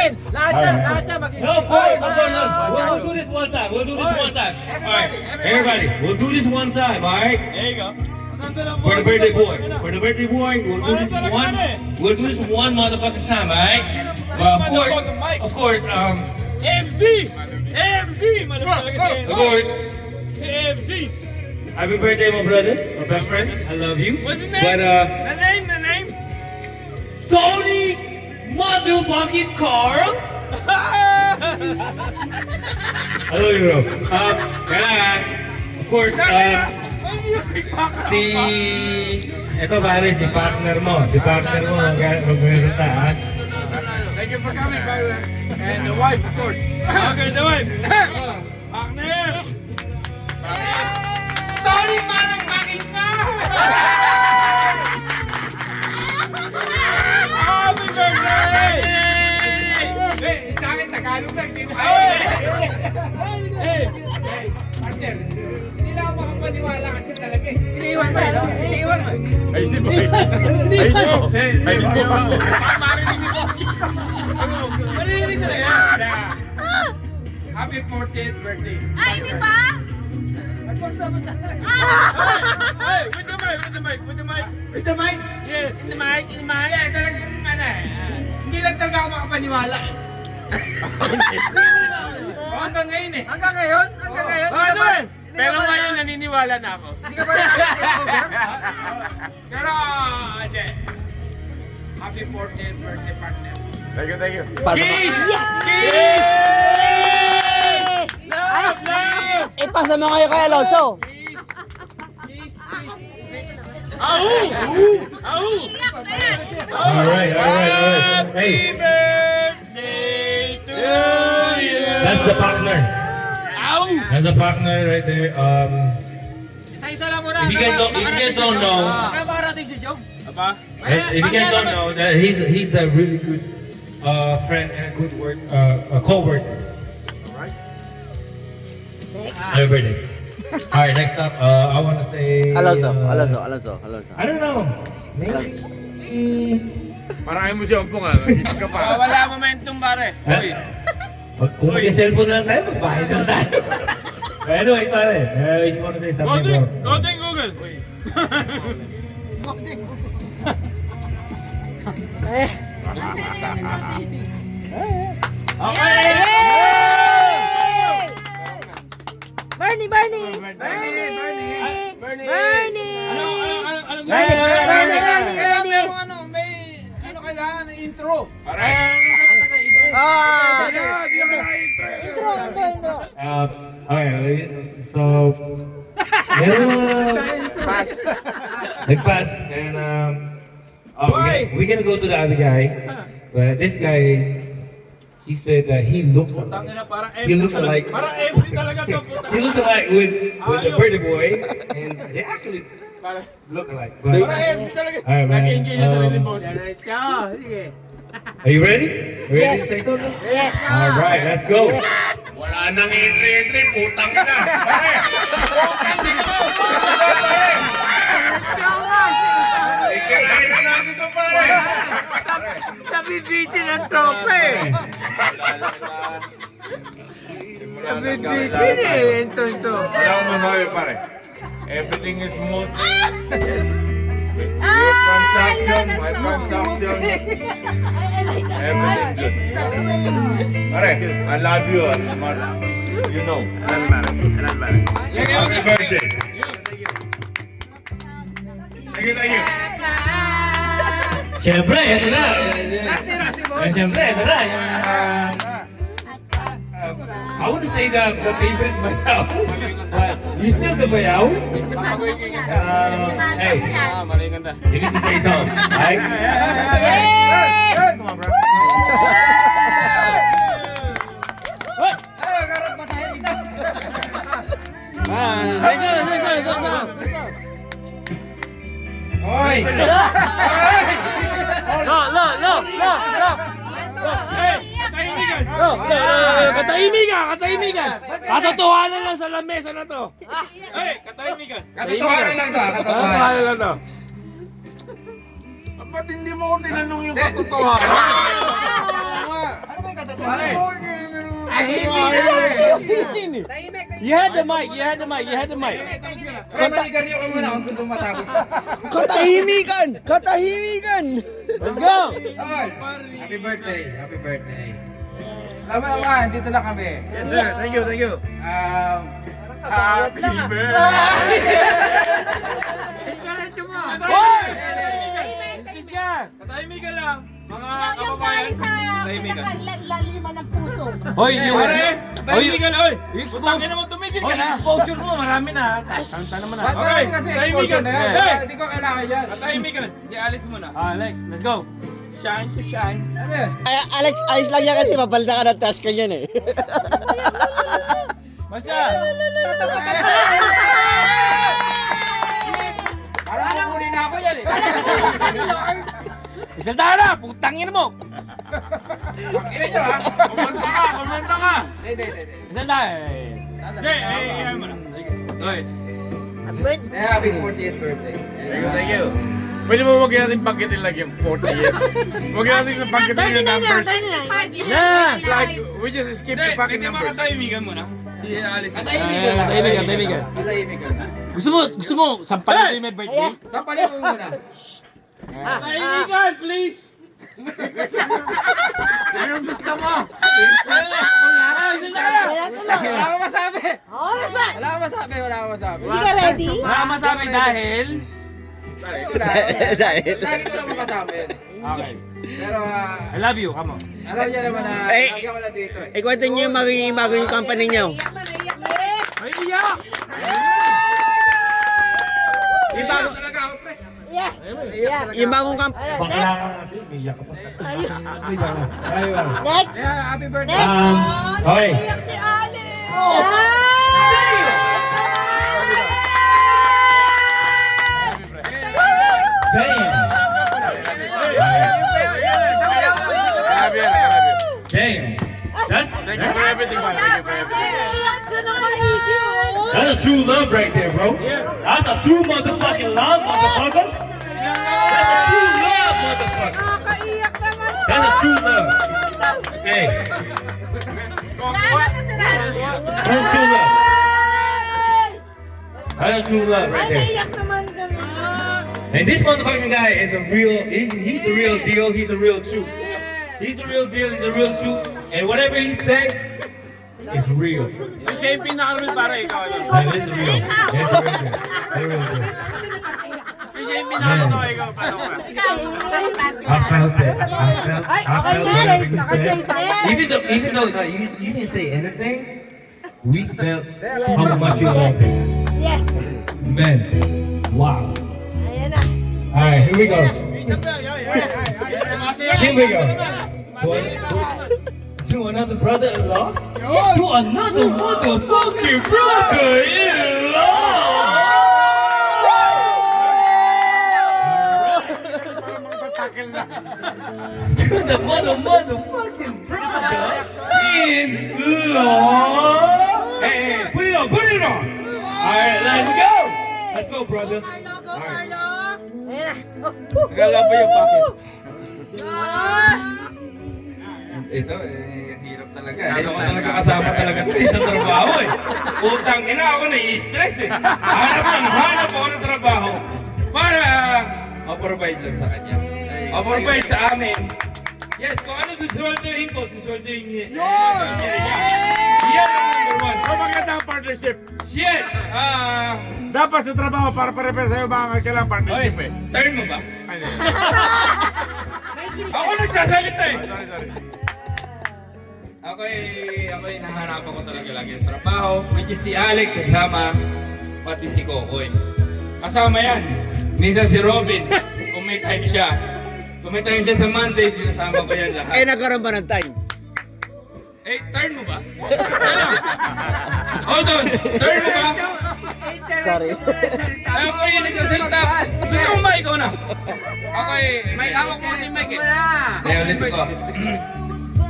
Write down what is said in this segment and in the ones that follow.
natin. Lahat yan No, of course. We'll do this one time. Alright, everybody, we'll do this one time, alright? There you go. For the birthday boy, we'll do this one motherfucking time, alright? But of course, AMC! of course, AMC! happy birthday, my brother, my best friend. I love you. What's his name? But The name? Tony motherfucking Carl. I love you, bro. Of course, ito pare, si partner mo magpunta, ha? Thank you for coming, brother. And the wife, of course. Okay, the wife. Partner! Sorry, parang bakit ka? Happy birthday! Hey, sa akin Tagalog lang, di ba? Hey, partner. Hindi na ako makapaniwala kasi talaga eh. Iniiwan mo, no? Iniiwan mo. Ayusin mo. Marinig ko na yan. Happy 40th birthday. Ay, di ba? Hey, with the mic. With the mic? Yes. In the mic? Yeah, talagang hindi lang talaga ako makapaniwala eh. Hanggang ngayon eh. Hanggang ngayon? Ano eh? Pero ngayon naniniwala na ako. Hindi ka ba nakakita? Pero, hindi. Happy 40th birthday, partner. Thank you. Kiss! Kiss! Love! Ipasa mo kayo kay Alonso. Au! Alright. Hey, Birthday to you! that's the partner. Au! That's the partner right there. Isa-isa lang muna. If you guys don't know, Nakabarating si Joe. Aba? if you guys don't know, that he's the really good friend and a good co-worker. Alright. Happy birthday. Alright, next up, I want to say Alonso. I don't know. Maybe. Marami mo siya umpong ah. Isip ka pa. Wala momentum, pare. Kung mag-cellphone lang tayo, magbayad lang tayo. But anyways, pare, I just want to say something, bro. Golden Google. Okay. Bernie! May kailangan ng intro. Intro. Okay, so nag-pass, and we're gonna go to the other guy, but this guy, he said that he looks alike. He looks alike. Parang MC talaga to. He looks alike with the birthday boy, and they actually look alike. But, Parang MC talaga. alright, man. Nag-enjoy niya sa sarili boss. Are you ready? Ready to say something? Yes. All right, let's go. Wala nang entry, putang ina. Pare! Ikirain na natin ito, pare! Sabi dito ng tropa eh. Sabi dito eh. Ito. Wala akong masabi, pare. Everything is smooth. Ah, Your transaction, I my love the transaction. Everything good. Sabi mo yun. Pare, I love you as much. You know. Happy birthday. Thank you. Siyempre, ito na. Siyempre, ito na. I wouldn't say the favorite bayaw, but you still the bayaw. Hey, you need to say something, right? Yay! Come on, bro. Hoy! Katahimikan! Katotohanan lang sa lamesa na to. Hey, katahimikan! Katotohanan lang to, katotohanan. Katotohanan lang to. Ba't hindi mo ko tinanong yung katotohanan? Ano ba yung You had the mic. You had the mic. You had the mic. Maligaryo ka muna kung gusto matapos. Katahimikan! Katahimikan! Let's go. Tol, happy birthday. Happy birthday. Lama naman, dito lang kami. Yes, sir. Thank you, thank you. Happy Hoy! English ka. Katahimikan lang. Mga Yung kababayan. galing sa pinakalalima ng puso. Hoy, you. Pare, katahimikan. Oy, You putang expose. ina mo, tumigil ka Hoy, na. exposure mo. Marami na. Tanta naman na. Okay, kasi exposure na yan. Yeah. Hindi ko kailangan yan. Katahimikan. Si Alex muna. Alex, let's go. Shine to shine. Ano yan? Ay, Alex, ayos lang yan kasi mapalda ka ng trash can yan eh. Basta. Parang huli na ako yan eh. Isalta na. Putang ina mo. Ina nyo ha? Kumanta ka! Hindi. Isalta. Hey, mo na. Oy. Happy 40th birthday. Thank you. Pwede mo wag natin pangkitin lang yung 40 years. Wag natin pangkitin yung numbers. Yeah. Like, we just skip the fucking Hindi mga numbers. katahimikan muna. Si Alex. Katahimikan lang. Katahimikan. Katahimikan lang. Gusto mo, sampalin ko yung may birthday? Kapalin mo muna. Katahimikan, please. Anong gusto mo? Wala akong masabi. Oh, that's right. Wala akong masabi. Wala akong masabi. Hindi ka ready? Wala kang masabi dahil... Lagi ko lang masabi yun. Okay. Pero I love you, come on. alam niya naman na Eh, lagi ako na dito eh. Ikwento niyo yung magiging bagong company niyo. Ay, iyak! Yung bago, Talaga ako pre. Yes. Yes. yung bagong company. Next. Bakla ka kasi, iyak ka pa. Ayun. Next. Yeah, happy birthday. Next. Okay. Iyak si Alex. Damn! Damn! Thank you for everything, man. Thank you for everything. That's a true love right there, bro. That's a true motherfucking love, motherfucker. That's a true love, motherfucker. Nakakaiyak naman. That's a true love. Hey, that's a true love. That's a true love right Ay, there. naiyak naman kami. And this motherfucking guy is a real, he's the real deal, he's the real truth. He's the real deal, he's the real truth. And whatever he say is real. Siya yung pinaka-real para ikaw. Like, this is real. That's the real deal. That's the real deal. Siya yung pinaka-totoo ikaw. Paano ka? I felt it. I felt everything you said. Next. Even though no, you didn't say anything, we felt how much you love it. Yes. Man, wow. Ayan na. All right, here we go. Here we go. To another brother-in-law? To another motherfucking brother-in-law! To the motherfucking brother-in-law! Hey, put it on, put it on! Alright, let's go! Let's go, brother. Ayan na. Gala pa yung bakit. Ah! Ito eh, hirap talaga. Ayaw ko talaga kasama talaga tayo sa trabaho eh. Utang ina ako nai-stress eh. Hanap ako ng trabaho para ma-provide lang sa kanya. Ma-provide sa amin. Yes, kung ano susweldohin ko, susweldohin niya. Yan ang number one. Kung maganda ang partnership, Shit! dapat sa trabaho para pare-pare sa'yo mga kailangan Oy, partnership eh. turn mo ba? Ako nagsasalita eh. Sorry. Ako'y nahanapan ko talaga lagi ng trabaho, which is si Alex kasama, pati si Kokoy. Kasama yan. Minsan si Robin, kung may time siya. Kung may time siya sa Mondays, sinasama ko yan lahat. Eh, nagkaroon ba ng time? Eh, turn mo ba? Ano? Hold on! Turn mo ba? Sorry. Ay, ako yung nagsasalita. Gusto mo ba ikaw na? May hawak mo kasi mic eh. Hindi, ulit ko.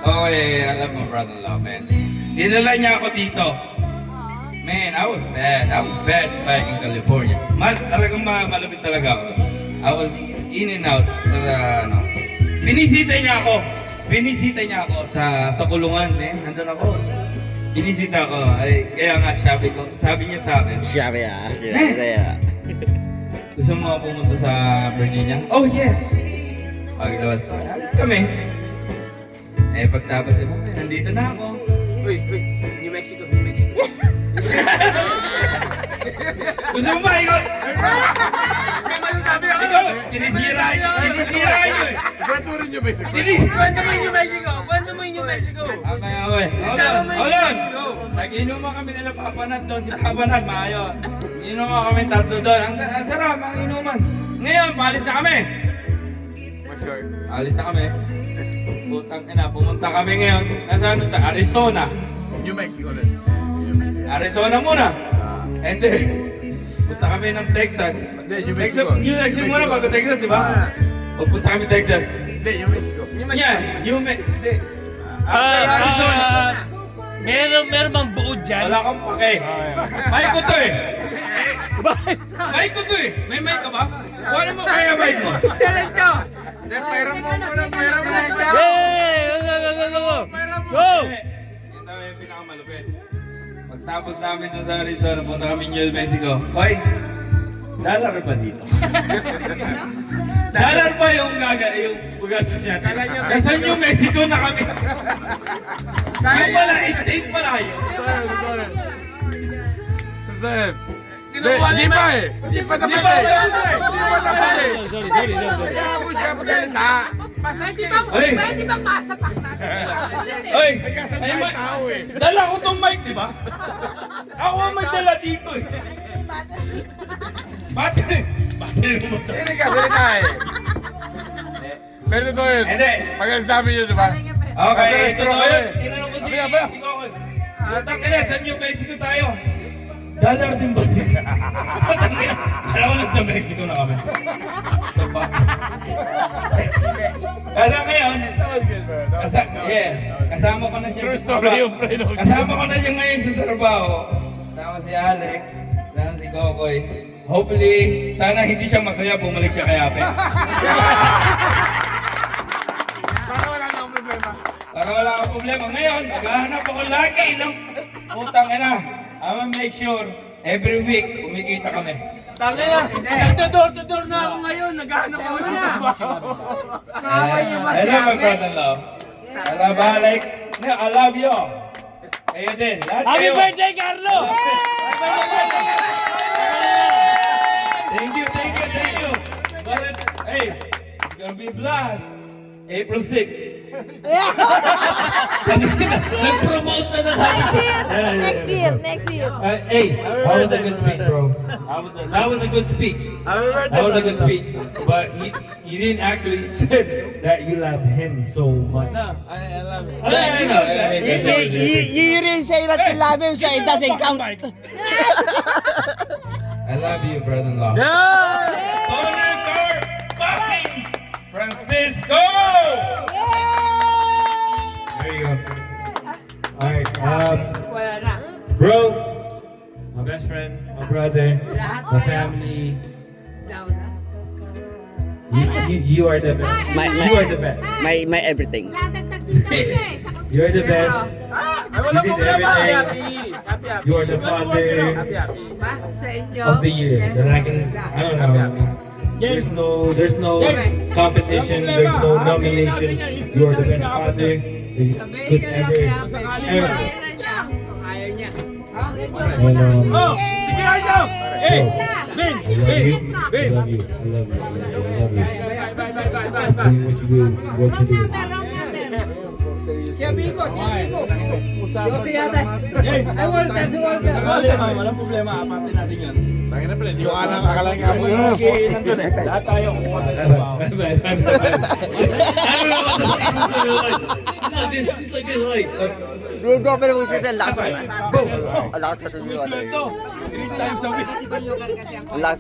Okay, alam mo, brother-in-law, man. Dinala niya ako dito. Man, I was bad back in California. Talagang malapit talaga ako. I was in and out. Binisita niya ako sa kulungan, man. Nandun ako. binisita ko. Ay, kaya nga sabi niya sa akin, Sabi sa'yo. gusto mo pumunta sa Virginia? Oh, yes! Paglabas ko, alis kami. Eh, pagtapos ko, nandito na ako. Uy, New Mexico, New Mexico. Gusto mo ba, ikaw? May masasabi ako. Ikaw, sinisira niyo eh. Kwento rin nyo ba ito? Kwento mo yung New Mexico. Kwento mo yung New Mexico. Okay, okay. Isama mo yung Hold on! New Mexico. Nag-inuman kami nila Papanat doon, si Papanat, maayo. Inuman kami tatlo doon. Ang sarap, ang inuman. Ngayon, paalis na kami. Masyar. Alis na kami. Putang ina, pumunta kami ngayon. Nasaan sa Arizona. New Mexico rin. Arizona muna. And then, punta kami ng Texas. Hindi, New Texas, Mexico. New Mexico muna bago Texas, di ba? O punta kami Texas. Hindi, New Mexico. Yeah, Hindi. After Arizona. Meron bang buod dyan? Wala kang pake. Mic ko to eh. Mic ko to eh. May mic ka ba? Kuha mo kaya mic mo. Diretso. Pera mo muna, pera mo muna. Hey! Go! Ito yung pinakamalupit. Pagtapos namin dun sa Arizona, punta kami New Mexico. Hoy, dollar ba dito? Dollar ba yung yung bugastos niya? Nasa New Mexico na kami. Yung pala, state pala yun. Sir. Di pa eh. Di pa tapos eh. Di pa tapos eh. Sorry. Kaya mo siya magalita. Pwede bang masapak natin? Hoy, ay, Tao eh. dala ko tong mic, di ba? Ako ang may dala dito eh. Battery mo to. Hindi ka, salita eh. Pero totoo yun. Hindi. Pag sabi nyo, di ba? Okay, Kasi ito restaurant yun. eh. Tinanong ko si Abaya, abaya. Kokoy. Tang ina, sa New Mexico tayo. Dollar din ba dito? Alam mo lang sa Mexico na kami. Ito pa. Kaya ngayon, kasama ko na siya True sa story trabaho. yung friend of- Kasama ko na siya ngayon sa trabaho. Kasama si Alex, kasama si Kokoy. Hopefully, sana hindi siya masaya, bumalik siya kay Ape. Para wala na akong problema. Para wala kang problema. Ngayon, maghahanap ako lagi ng utang ina. I'm gonna make sure every week kumikita kami. Tangina. Nagdo-door to door na ako ngayon. Naghahanap ako ng trabaho. I love my brother-in-law. I love Alex. No, I love you. Kayo din. Lahat Happy kayo. birthday, Carlo! Thank you. But, hey, it's gonna be blast. April 6. Nag-promote na Next year. Hey, that was a good speech, bro. That was a good speech. That was a good speech. But you didn't actually say that you love him so much. No, I love him. I know. You didn't say that you love him, so it doesn't count. I love you, brother-in-law. Boner Guard, fucking Francisco! There you go. Alright, bro, my best friend, my brother, my family. You are the best. You are the best. My everything. You are the best. You did everything. You are the father of the year. That I don't know. There's no competition. There's no nomination. You are the best father that could ever. And Hey! I love you. See what you do. Si Amigo. Si Ate. Ay, Walter. Walang problema, apatin natin yan. Tangin na pala, hindi ko akala nga mo. Lahat tayo kung magtrabaho. It's like this, like. Go, pero mo siya lakas. Go! Lakas kasi yun. Sweldo, 3 times a week. Lakas